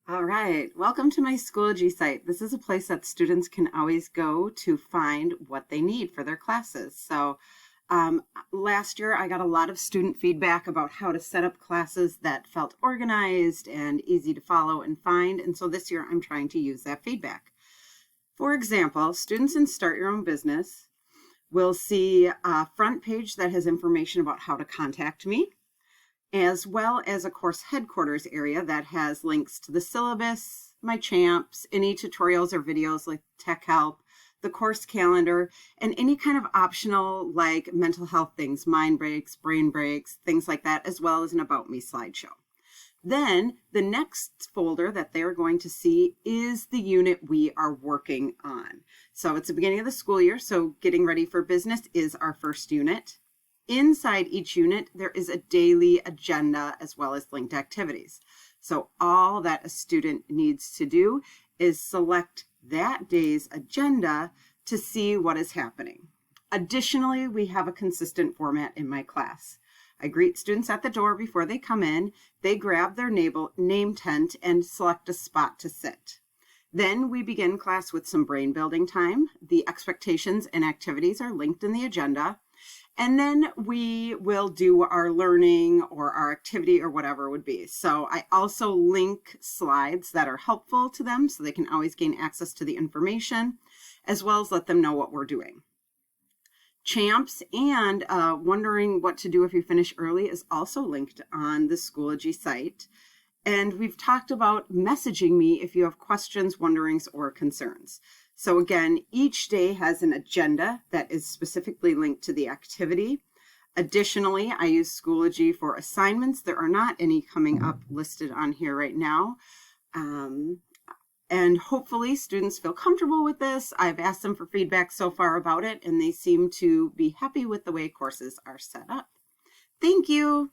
All right, welcome to my Schoology site. This is a place that students can always go to find what they need for their classes. So last year I got a lot of student feedback about how to set up classes that felt organized and easy to follow and find. And so this year I'm trying to use that feedback. For example, students in Start Your Own Business will see a front page that has information about how to contact me, as well as a course headquarters area that has links to the syllabus, my champs, any tutorials or videos like tech help, the course calendar, and any kind of optional like mental health things, mind breaks, brain breaks, things like that, as well as an About Me slideshow. Then the next folder that they're going to see is the unit we are working on. So it's the beginning of the school year, so getting ready for business is our first unit. Inside each unit, there is a daily agenda as well as linked activities. So all that a student needs to do is select that day's agenda to see what is happening. Additionally, we have a consistent format in my class. I greet students at the door before they come in. They grab their name tent and select a spot to sit. Then we begin class with some brain building time. The expectations and activities are linked in the agenda. And then we will do our learning or our activity or whatever it would be. So I also link slides that are helpful to them so they can always gain access to the information, as well as let them know what we're doing. Champs and wondering what to do if you finish early is also linked on the Schoology site. And we've talked about messaging me if you have questions, wonderings, or concerns. So again, each day has an agenda that is specifically linked to the activity. Additionally, I use Schoology for assignments. There are not any coming up listed on here right now. And hopefully students feel comfortable with this. I've asked them for feedback so far about it, and they seem to be happy with the way courses are set up. Thank you.